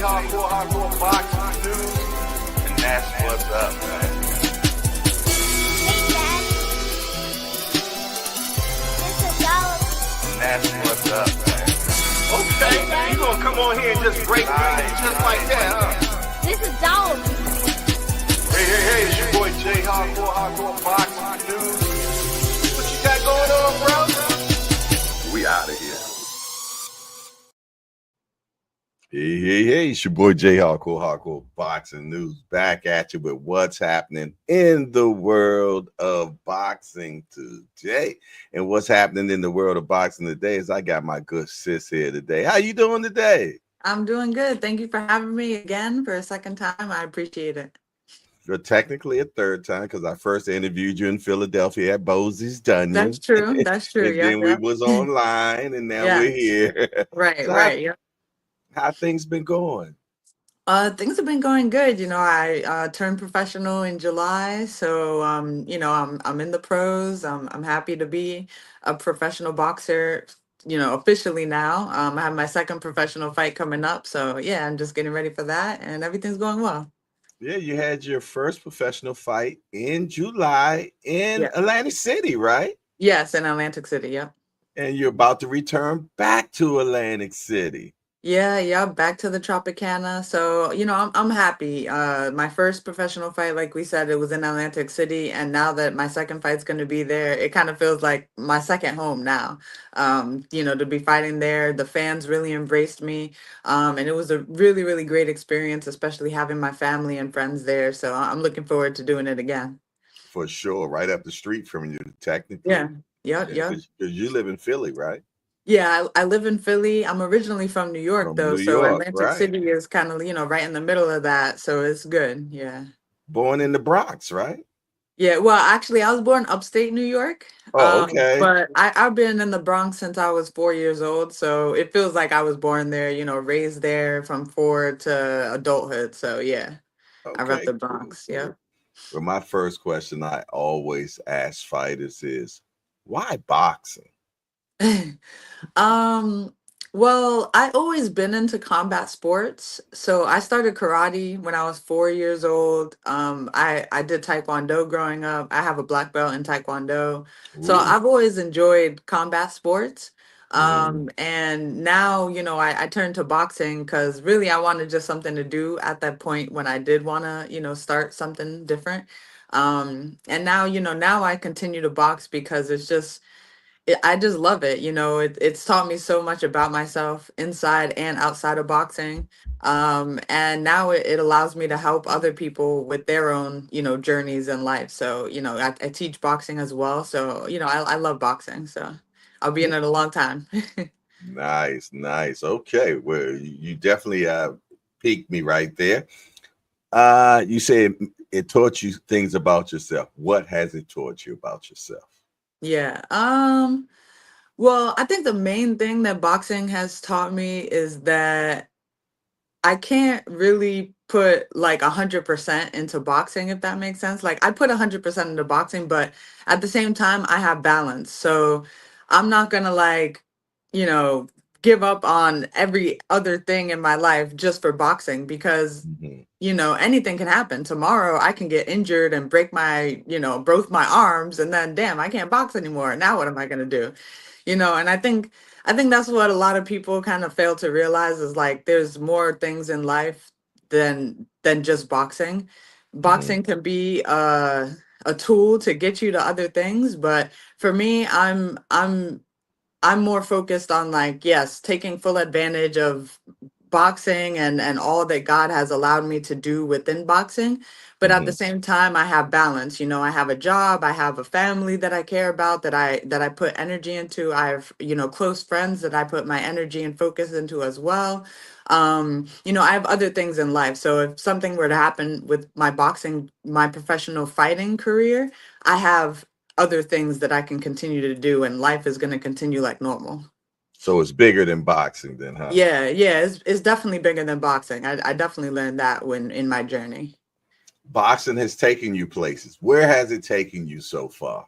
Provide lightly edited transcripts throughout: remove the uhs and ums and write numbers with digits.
Hardcore, hardcore boxing news, and that's what's up, man. And that's what's up, man. Okay, you gonna come on here and just break news just like that, huh? This is Dog. Hey, it's your boy Jay Hardcore, hardcore boxing news. What you got going on, bro? We out of here. Hey, it's your boy Jay Hardcore Boxing News, back at you with what's happening in the world of boxing today. And what's happening in the world of boxing today is I got my good sis here today. How you doing today? I'm doing good. Thank you for having me again for a second time. I appreciate it. You're technically a third time because I first interviewed you in Philadelphia at Bosie's Dunyon. That's true. That's true. And then we was online, and now we're here. Right, So right. Yeah. How things been going? Things have been going good. You know, I turned professional in July, so you know, I'm in the pros. I'm happy to be a professional boxer. You know, officially now. I have my second professional fight coming up, so yeah, I'm just getting ready for that, and everything's going well. Yeah, you had your first professional fight in July in Atlantic City, right? Yes, in Atlantic City. Yep. And you're about to return back to Atlantic City. Yeah, back to the Tropicana. So, you know, I'm happy. My first professional fight, like we said, it was in Atlantic City, and now that my second fight's going to be there, it kind of feels like my second home now. You know, to be fighting there, the fans really embraced me, and it was a really, really great experience, especially having my family and friends there. So I'm looking forward to doing it again. For sure, right up the street from you, technically. Yeah. Because you live in Philly, right? Yeah, I live in Philly. I'm originally from New York, From though. New So York, Atlantic right. City is kind of, you know, right in the middle of that. So it's good. Yeah. Born in the Bronx, right? Yeah. Well, actually, I was born upstate New York. Oh, okay. But I've been in the Bronx since I was 4 years old. So it feels like I was born there, you know, raised there from 4 to adulthood. So yeah, I rep Okay, the Bronx. cool. Yeah. Well, my first question I always ask fighters is, why boxing? Well, I always been into combat sports. So I started karate when I was 4 years old. I did taekwondo growing up. I have a black belt in taekwondo. So Ooh. I've always enjoyed combat sports. Mhm. And now, you know, I turned to boxing because really I wanted just something to do at that point when I did want to, you know, start something different. And now, you know, now I continue to box because it's just I just love it. You know, it's taught me so much about myself inside and outside of boxing. And now it allows me to help other people with their own, you know, journeys in life. So, you know, I teach boxing as well. So, you know, I love boxing. So I'll be in it a long time. Nice. Okay. Well, you definitely piqued me right there. You said it taught you things about yourself. What has it taught you about yourself? Yeah. Well, I think the main thing that boxing has taught me is that I can't really put like 100% into boxing, if that makes sense. Like I put 100% into boxing, but at the same time, I have balance. So I'm not gonna like, you know, give up on every other thing in my life just for boxing because, Mhm. you know, anything can happen. Tomorrow I can get injured and break my, you know, both my arms, and then damn, I can't box anymore. Now what am I gonna do? You know, and I think that's what a lot of people kind of fail to realize is like there's more things in life than just boxing. Mhm. Boxing can be a tool to get you to other things, but for me, I'm more focused on like, yes, taking full advantage of boxing and all that God has allowed me to do within boxing. But at the Mhm. same time, I have balance. You know, I have a job, I have a family that I care about, that I put energy into. I have, you know, close friends that I put my energy and focus into as well. You know, I have other things in life. So if something were to happen with my boxing, my professional fighting career, I have other things that I can continue to do, and life is going to continue like normal. So it's bigger than boxing, then, huh? Yeah, it's definitely bigger than boxing. I definitely learned that when in my journey. Boxing has taken you places. Where has it taken you so far?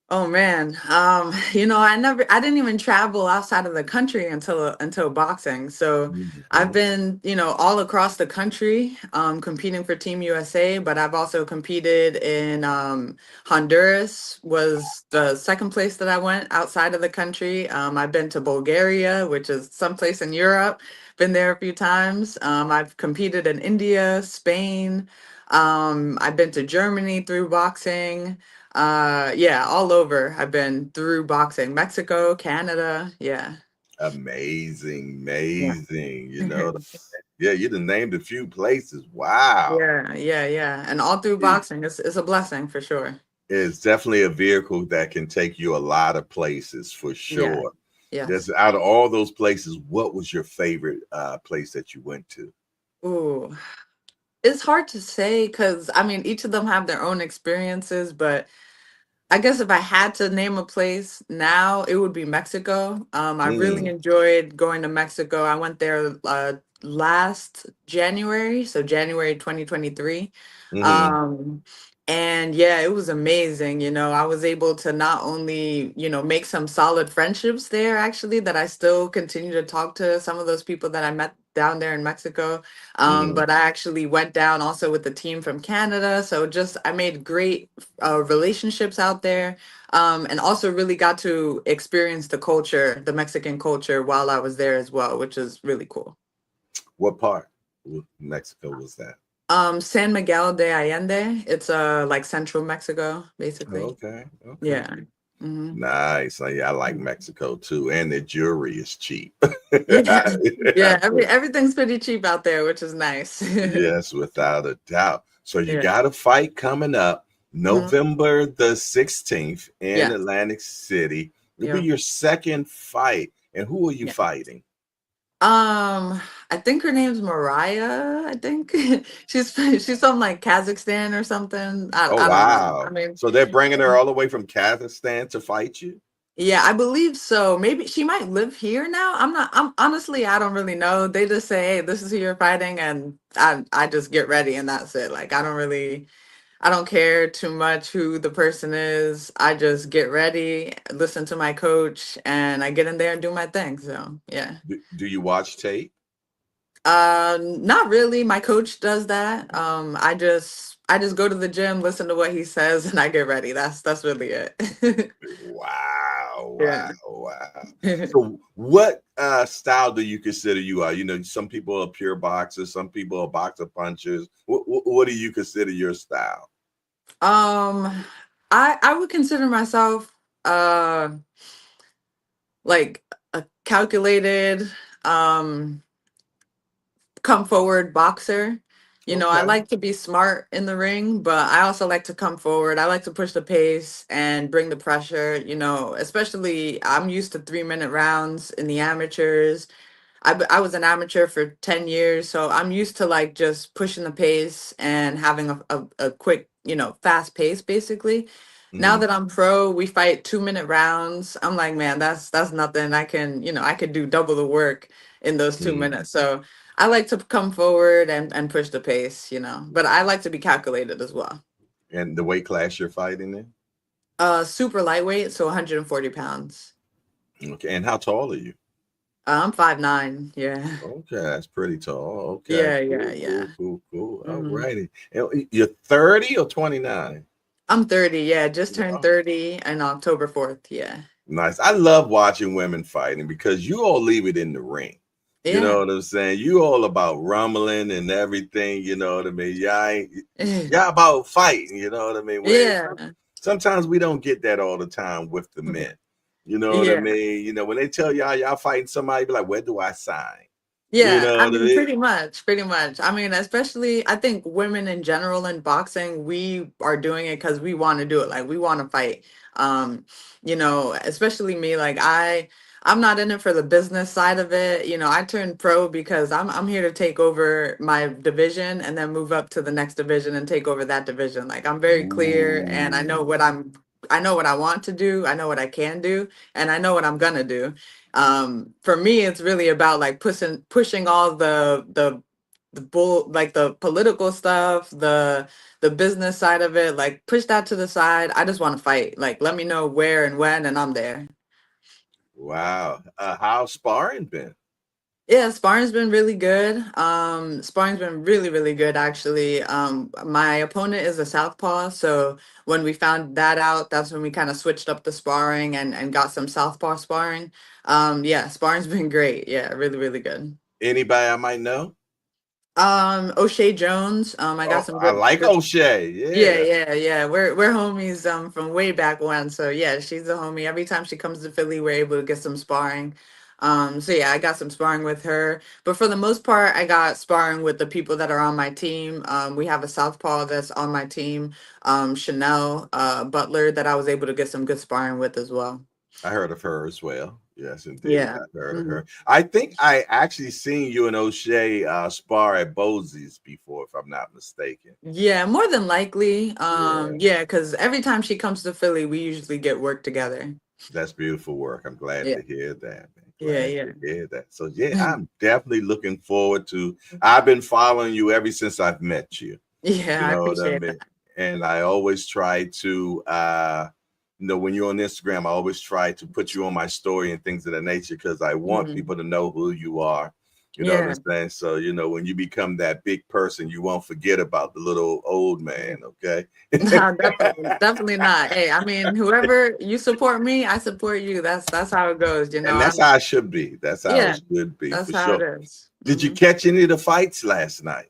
Oh man, I didn't even travel outside of the country until boxing. So I've Mhm. been, all across the country, competing for Team USA. But I've also competed in Honduras was the second place that I went outside of the country. I've been to Bulgaria, which is someplace in Europe. Been there a few times. I've competed in India, Spain. I've been to Germany through boxing. Yeah, all over. I've been through boxing, Mexico, Canada. Yeah. Amazing, Yeah. amazing. Yeah, you done named a few places. Wow. Yeah, yeah, yeah. And all through boxing, it's a blessing for sure. It's definitely a vehicle that can take you a lot of places for Yeah. sure. Yes. Just out of all those places, what was your favorite place that you went to? Ooh. It's hard to say because I mean each of them have their own experiences, but I guess if I had to name a place now, it would be Mexico. I really Mm, enjoyed going to Mexico. I went there last January, so January 2023. hmm Um, and yeah, it was amazing. I was able to not only, make some solid friendships there, actually, that I still continue to talk to some of those people that I met down there in Mexico. hmm But I actually went down also with the team from Canada. So just I made great relationships out there, and also really got to experience the culture, the Mexican culture, while I was there as well, which is really cool. What part of Mexico was that? San Miguel de Allende. It's like central Mexico, basically. Okay, okay. Yeah. Hmm. Nice. Yeah, I like Mexico too. And the jewelry is cheap. Yeah. Yeah, Yeah. Everything's pretty cheap out there, which is nice. yes, without a doubt. So you Yeah. got a fight coming up Hmm. November the 16th in Yeah. Atlantic City. It'll be Yeah. your second fight. And who are you Yeah. fighting? Um, I think her name's Mariah. I think she's from like Kazakhstan or something. Oh, I don't know. I wow. mean, So they're bringing her all the way from Kazakhstan to fight you? yeah, I believe so. Maybe she might live here now. I'm honestly, I don't really know. They just say, "Hey, this is who you're fighting," and I just get ready and that's it. Like I don't care too much who the person is. I just get ready, listen to my coach, and I get in there and do my thing. So, yeah. Do you watch tape? Not really. My coach does that. I just go to the gym, listen to what he says, and I get ready. That's really it. Wow, wow, Yeah. wow. So what style do you consider you are? Some people are pure boxers, some people are boxer punchers. What do you consider your style? Um, I would consider myself uh like a calculated, um come forward boxer. I Okay. like to be smart in the ring, but I also like to come forward. I like to push the pace and bring the pressure, especially I'm used to 3-minute rounds in the amateurs. I was an amateur for 10 years, so I'm used to like just pushing the pace and having a quick, fast pace basically. Now hmm that I'm pro, we fight 2-minute rounds. I'm like, man, that's nothing. I could do double the work in those two hmm minutes. So I like to come forward and push the pace, but I like to be calculated as well. And the weight class you're fighting in? Super lightweight, so 140 pounds. Okay. And how tall are you? I'm 5'9". Yeah. Okay, that's pretty tall. Okay, Yeah, yeah, cool, yeah. cool, cool, cool. All Hmm. righty. And you're 30 or 29? I'm 30, yeah, just turned 30 on October 4th, yeah. Nice. I love watching women fighting because you all leave it in the ring. You know Yeah. what I'm saying? You all about rumbling and everything. You know what I mean? Y'all about fighting. You know what I mean? Yeah. Sometimes we don't get that all the time with the men. You know what I Yeah. mean? When they tell y'all fighting somebody, be like, where do I sign? You Yeah, know I what I mean, mean? pretty much, pretty much. I mean, especially, I think women in general in boxing, we are doing it because we want to do it. Like, we want to fight. Especially me, like I'm not in it for the business side of it. I turned pro because I'm here to take over my division and then move up to the next division and take over that division. Like, I'm very clear and Ooh. I know what I want to do, I know what I can do, and I know what I'm gonna do. For me it's really about like pushing all the like the political stuff, the business side of it, like push that to the side. I just want to fight. Like let me know where and when, and I'm there. Wow. How's sparring been? Yeah, sparring's been really good. Sparring's been really, really good actually. My opponent is a southpaw, so when we found that out, that's when we kind of switched up the sparring and got some southpaw sparring. Yeah, sparring's been great. Yeah, really, really good. Anybody I might know? O'Shea Jones. I got Oh, some I like good. O'Shea. Yeah, Yeah. yeah, yeah. We're homies from way back when. So yeah, she's a homie. Every time she comes to Philly, we're able to get some sparring. So yeah, I got some sparring with her. But for the most part, I got sparring with the people that are on my team. We have a southpaw that's on my team, Chanel Butler, that I was able to get some good sparring with as well. I heard of her as well. Yes, indeed. Yeah. I've heard of Mhm. her. I think I actually seen you and O'Shea spar at Bosie's before, if I'm not mistaken. Yeah, more than likely. Yeah, Yeah, because every time she comes to Philly, we usually get work together. that's beautiful work. I'm glad Yeah, to hear that, man. yeah, Glad yeah. to hear that. So yeah, I'm definitely looking forward to. I've been following you ever since I've met you. Yeah, You I know what I appreciate mean? that. And I always try to when you're on Instagram, I always try to put you on my story and things of that nature because I want Mhm. people to know who you are. You know what I'm Yeah. saying? So, when you become that big person, you won't forget about the little old man, okay? Nah, definitely, definitely not. Hey, I mean, whoever you support me, I support you. That's how it goes. And that's how it should be. That's how Yeah, it should be that's for how it sure. is. Did you Mm-hmm. catch any of the fights last night?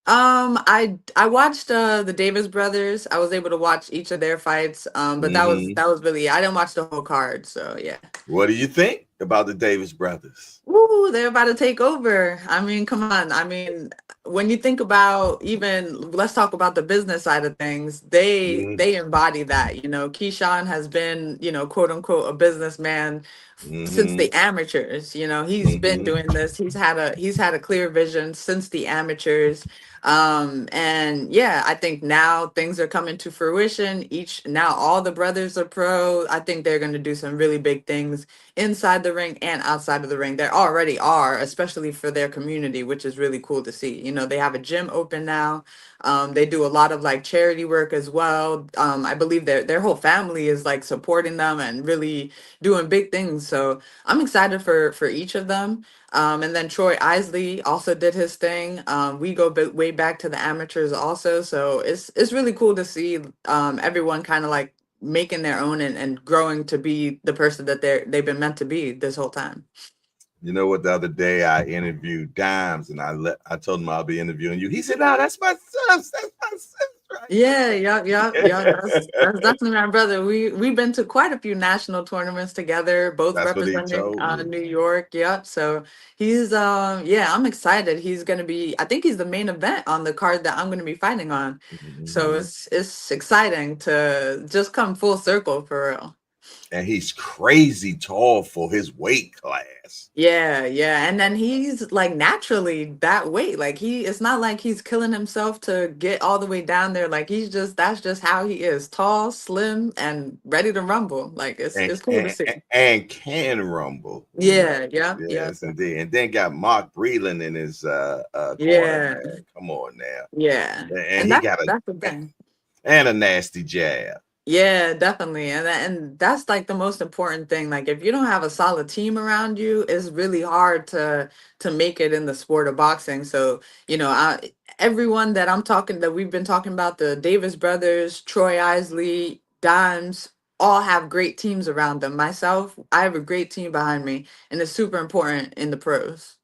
I watched the Davis brothers. I was able to watch each of their fights. But that was Hmm. that was really I didn't watch the whole card. So yeah. What do you think about the Davis brothers? Ooh, they're about to take over. I mean, come on. I mean, when you think about even let's talk about the business side of things, Hmm. they embody that. Keyshawn has been, quote unquote, a businessman since Hmm. the amateurs. He's been Hmm. doing this. He's had a clear vision since the amateurs. And yeah, I think now things are coming to fruition. Now all the brothers are pro. I think they're going to do some really big things inside the ring and outside of the ring. They already are, especially for their community, which is really cool to see. They have a gym open now. They do a lot of like charity work as well. I believe their whole family is like supporting them and really doing big things. So I'm excited for each of them. And then Troy Isley also did his thing. We go way back to the amateurs also, so it's really cool to see everyone kind of like making their own and growing to be the person that they've been meant to be this whole time. You know what? The other day I interviewed Dimes, and I told him I'll be interviewing you. He said, "No, that's my son. That's my son Yeah, yep, yep, yep. right there." That's definitely my brother. We've been to quite a few national tournaments together, both That's what he representing told me. New York. Yep. So he's yeah, I'm excited. He's gonna be. I think he's the main event on the card that I'm gonna be fighting on. So Mhm. it's exciting to just come full circle for real. And he's crazy tall for his weight class. Yeah, yeah. And then he's like naturally that weight. Like it's not like he's killing himself to get all the way down there. Like that's just how he is. Tall, slim, and ready to rumble. Like And, it's cool to and, see. and can rumble. Yeah, yeah, yeah. Yes, indeed. And then got Mark Breland in his corner, Yeah, man. Come on now. yeah. And And he got that's the thing. a nasty jab. Yeah, definitely. And that's like the most important thing. Like if you don't have a solid team around you, it's really hard to make it in the sport of boxing. So, everyone that we've been talking about, the Davis brothers, Troy Isley, Dimes, all have great teams around them. Myself, I have a great team behind me, and it's super important in the pros.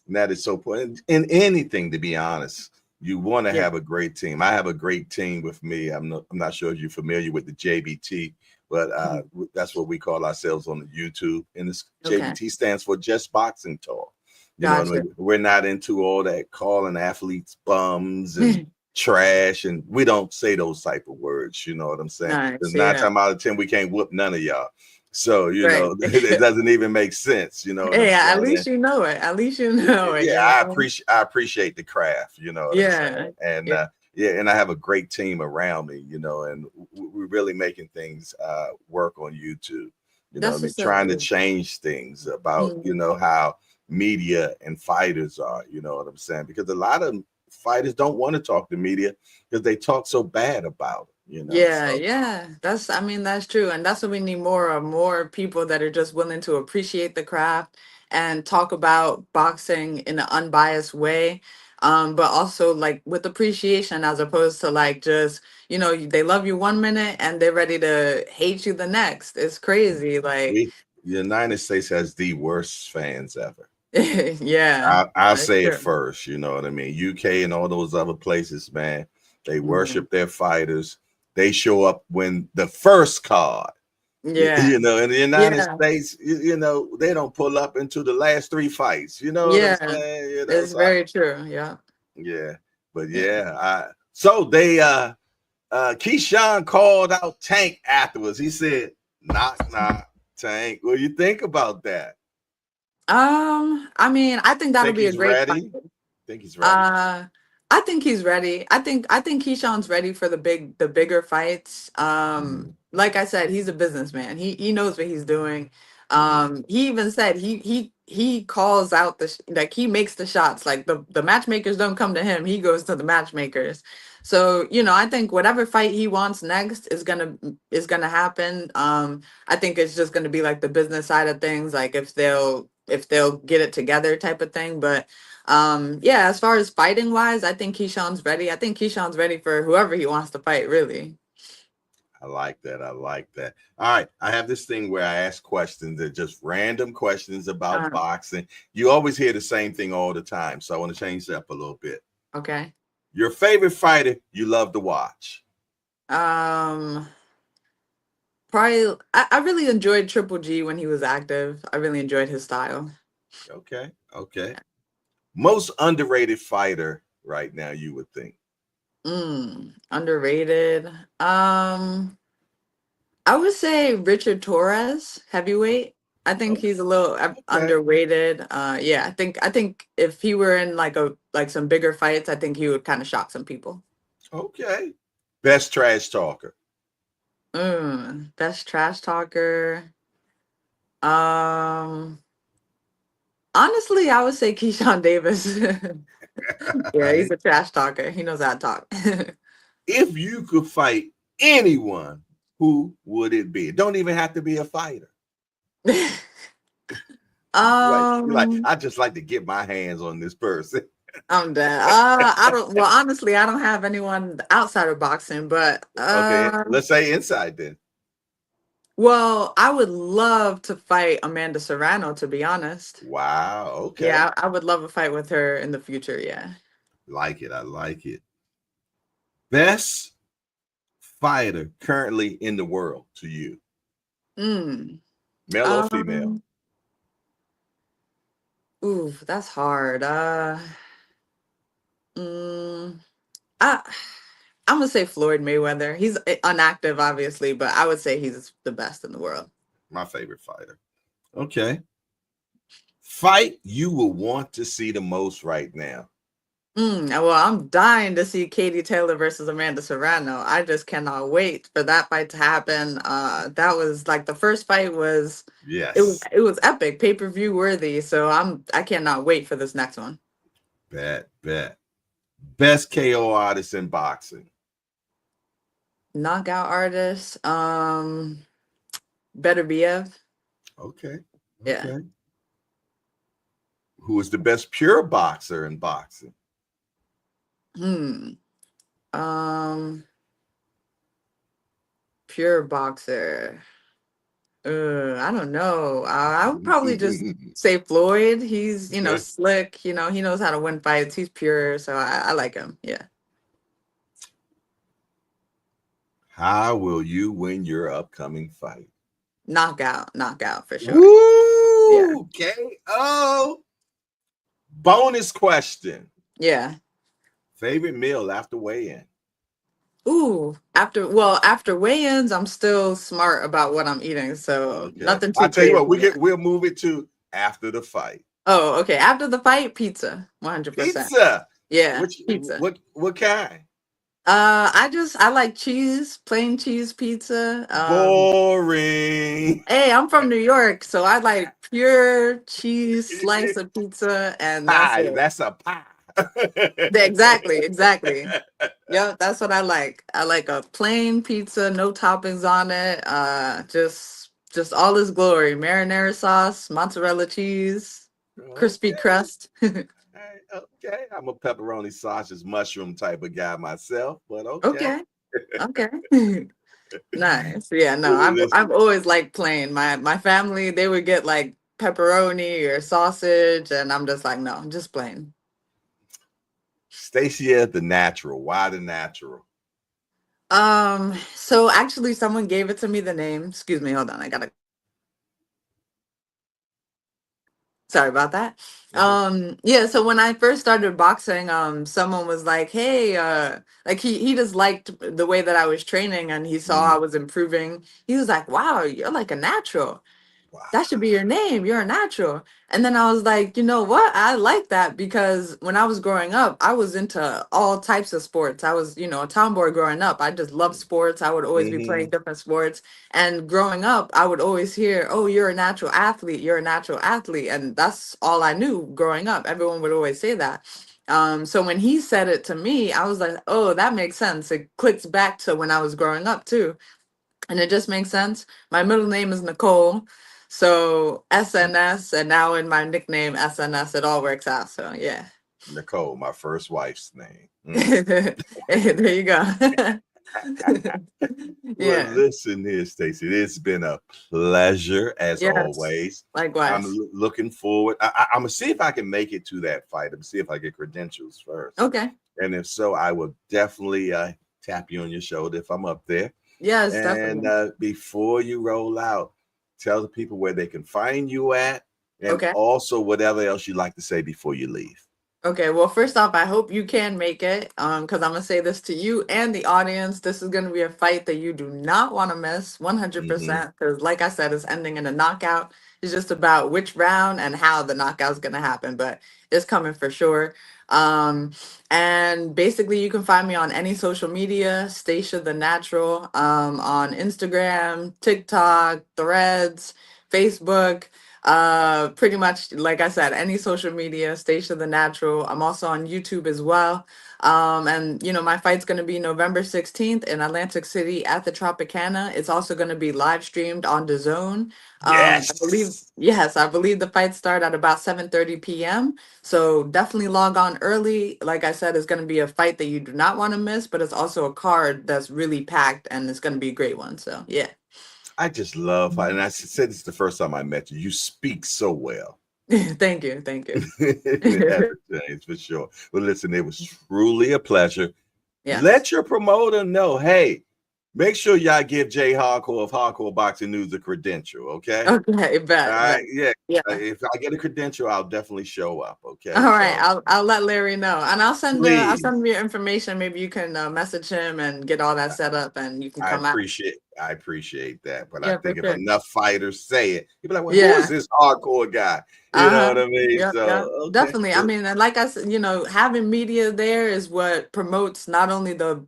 And that is so important in anything, to be honest. You want to Yeah. have a great team. I have a great team with me. I'm not sure if you're familiar with the JBT, but Mhm. that's what we call ourselves on the YouTube. And this Okay. JBT stands for Just Boxing Talk. And Gotcha. we're not into all that calling athletes bums and trash, and we don't say those type of words. You know what I'm saying? Because Nice. nine Yeah. times out of 10, we can't whoop none of y'all. So Right. it doesn't even make sense. You know what I'm Hey, at saying? least you know it. At least you know it, Yeah, you know? I appreciate the craft. You know what I'm Yeah. saying? And Yeah. yeah, and I have a great team around me. And we're really making things work on YouTube. That's I mean, what's up. trying to Yeah. change things about Mhm. how. media and fighters are. You know what I'm saying? Because a lot of fighters don't want to talk to media because they talk so bad about it. You know, Yeah, so yeah. I mean, that's true. And that's what we need more of, more people that are just willing to appreciate the craft and talk about boxing in an unbiased way. But also like with appreciation as opposed to like just, they love you 1 minute and they're ready to hate you the next. It's crazy. Like, we the United States has the worst fans ever. yeah, I'll that's say it true. first. You know what I mean? UK and all those other places, man, they Mhm. worship their fighters. They show up when the first card. Yeah, You know, in the United yeah, States, you know, they don't pull up into the last three fights. You know what I'm yeah. saying? You know, It's so I, very true. Yeah, yeah, but yeah. yeah, so they Keyshawn called out Tank afterwards. He said, "Knock knock, Tank. What do you think about that? I mean, I think that'll Think be a he's great fight. ready? Think he's ready? Uh, I think he's ready. I think Keyshawn's ready for the bigger fights. Mm-hmm. Like I said, he's a businessman. He knows what he's doing. Mm-hmm. He even said he calls out like he makes the shots. Like the matchmakers don't come to him. He goes to the matchmakers. So, I think whatever fight he wants next is gonna happen. I think it's just gonna be like the business side of things, like if they'll get it together type of thing. But yeah, as far as fighting wise, I think Keyshawn's ready. I think Keyshawn's ready for whoever he wants to fight, really. I like that. I like that. All right. I have this thing where I ask questions that just random questions about Uh, boxing. You always hear the same thing all the time. So I want to change that up a little bit. okay. Your favorite fighter you love to watch? Um, Probably I really enjoyed Triple G when he was active. I really enjoyed his style. Okay. Okay. Most underrated fighter right now, you would think. Underrated. I would say Richard Torres, heavyweight. I think Oh, he's a little okay. underrated. Yeah, I think if he were in like some bigger fights, I think he would kind of shock some people. Okay. Best trash talker. Best trash talker. Um, Honestly, I would say Keyshawn Davis. All Yeah, he's right. a trash talker. He knows how to talk. If you could fight anyone, who would it be? It don't even have to be a fighter. Like, um, I just like to get my hands on this person. I'm dead. I don't. Well, honestly, I don't have anyone outside of boxing, but Okay, let's say inside then. well, I would love to fight Amanda Serrano. To be honest, Wow. Okay. yeah, I would love a fight with her in the future. Yeah. Like it. I like it. Best fighter currently in the world to you, Mm. male or female? Um. Ooh, that's hard. Mm, I I'm gonna say Floyd Mayweather. He's inactive, obviously, but I would say he's the best in the world. My favorite fighter. Okay. Fight you will want to see the most right now. Well, I'm dying to see Katie Taylor versus Amanda Serrano. I just cannot wait for that fight to happen. That was like the first fight was it was Yes. it was epic, pay-per-view worthy. So I cannot wait for this next one. Bet. Bet. Best KO artist in boxing. Knockout artist, Better BF. Okay. Yeah. Okay. Who is the best pure boxer in boxing? Hmm. Um, Pure boxer. I don't know. I would probably just say Floyd. He's, slick. He knows how to win fights. He's pure, so I like him. Yeah. How will you win your upcoming fight? Knockout for sure. Yeah. Woo! KO. Bonus question. Yeah. Favorite meal after weigh-in? Ooh, after weigh-ins, I'm still smart about what I'm eating, so Okay. nothing I too tell you crazy. what, we'll move it to after the fight. Oh, okay. After the fight, pizza, 100%. Pizza. Yeah, Which pizza. what kind? I like cheese, plain cheese pizza. Boring. Hey, I'm from New York, so I like pure cheese slice of pizza, and that's Pie. it. That's a pie. Exactly, exactly. Yep, that's what I like. I like a plain pizza, no toppings on it. Just all its glory. Marinara sauce, mozzarella cheese, crispy Okay. crust. Okay. I'm a pepperoni sausage mushroom type of guy myself, but okay. Okay, okay. Nice. Yeah, no, Listen, I've always liked plain. My family, they would get like pepperoni or sausage, and I'm just like, no, just plain. Stacia the natural. Why the natural? So actually someone gave it to me the name. Excuse me, hold on. I gotta Sorry about that. Mhm. Yeah, so when I first started boxing, someone was like, "Hey, like he just liked the way that I was training and he saw Mhm. I was improving. He was like, "Wow, you're like a natural." Wow. That should be your name. You're a natural. And then I was like, you know what? I like that because when I was growing up, I was into all types of sports. I was, a tomboy growing up. I just loved sports. I would always be Hmm. playing different sports. And growing up, I would always hear, oh, you're a natural athlete. You're a natural athlete. And that's all I knew growing up. Everyone would always say that. So when he said it to me, I was like, oh, that makes sense. It clicks back to when I was growing up too, and it just makes sense. My middle name is Nicole, so SNS, and now in my nickname SNS, it all works out. So yeah, Nicole, my first wife's name. there you go. Well, Yeah. listen here, Stacy. It's been a pleasure as Yes. always. I'm Likewise. looking forward. I'm gonna see if I can make it to that fight. I'm see if I get credentials first, Okay. and if so, I will definitely tap you on your shoulder if I'm up there. Yes, And definitely. before you roll out, tell the people where they can find you at, and Okay. also whatever else you'd like to say before you leave. Okay, well, first off, I hope you can make it. Because I'm gonna say this to you and the audience. This is gonna be a fight that you do not want to miss, Hmm. 100%. Because, like I said, it's ending in a knockout. It's just about which round and how the knockout's gonna happen, but it's coming for sure. Um, and basically, you can find me on any social media, Stacia the Natural, on Instagram, TikTok, Threads, Facebook. Pretty much, like I said, any social media, Station the Natural. I'm also on YouTube as well. And my fight's going to be November 16th in Atlantic City at the Tropicana. It's also going to be live streamed on the Zone. I believe, Yes. yes, I believe the fights start at about 7:30 p.m. So definitely log on early. Like I said, it's going to be a fight that you do not want to miss, but it's also a card that's really packed and it's going to be a great one. So yeah. I just love how, and I said this is the first time I met you. You speak so well. Thank you. Thank you. It hasn't changed for sure. But listen, it was truly a pleasure. Yes. Let your promoter know, hey, make sure y'all give Jay Hardcore of Hardcore Boxing News a credential, okay? Okay, All bet, bet. right, yeah. Yeah. If I get a credential, I'll definitely show up, All okay? right, So I'll let Larry know, and I'll please, send you your information. Maybe you can message him and get all that set up, and you can come out. I appreciate that. But I Yeah, for think if sure. enough fighters say it, you'll be like, well, who is Yeah. this hardcore guy? You know Uh-huh. what I mean? Yep, So yep. okay, Definitely. I well, mean, and like I said, having media there is what promotes not only the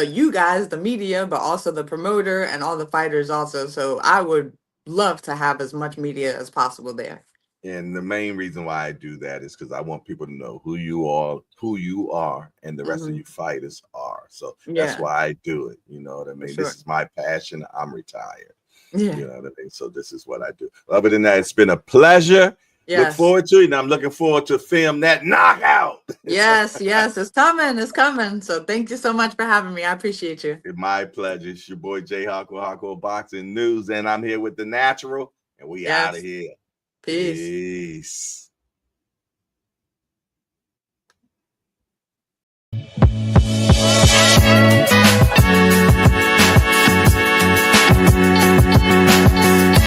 you guys, the media, but also the promoter and all the fighters also. So I would love to have as much media as possible there. and the main reason why I do that is because I want people to know who you are, and the rest of Hmm. you fighters are. So that's Yeah, why I do it. You know what I for mean? This sure. is my passion. I'm retired. Yeah. You know what I mean? So this is what I do. Other than that, it's been a pleasure. Look Yes. forward to it, and I'm looking forward to film that knockout. Yes, yes, it's coming. It's coming. So thank you so much for having me. I appreciate you. My pleasure. It's your boy Jay Hardcore Boxing News, and I'm here with the Natural, and we out of Yes. here. Peace. Peace.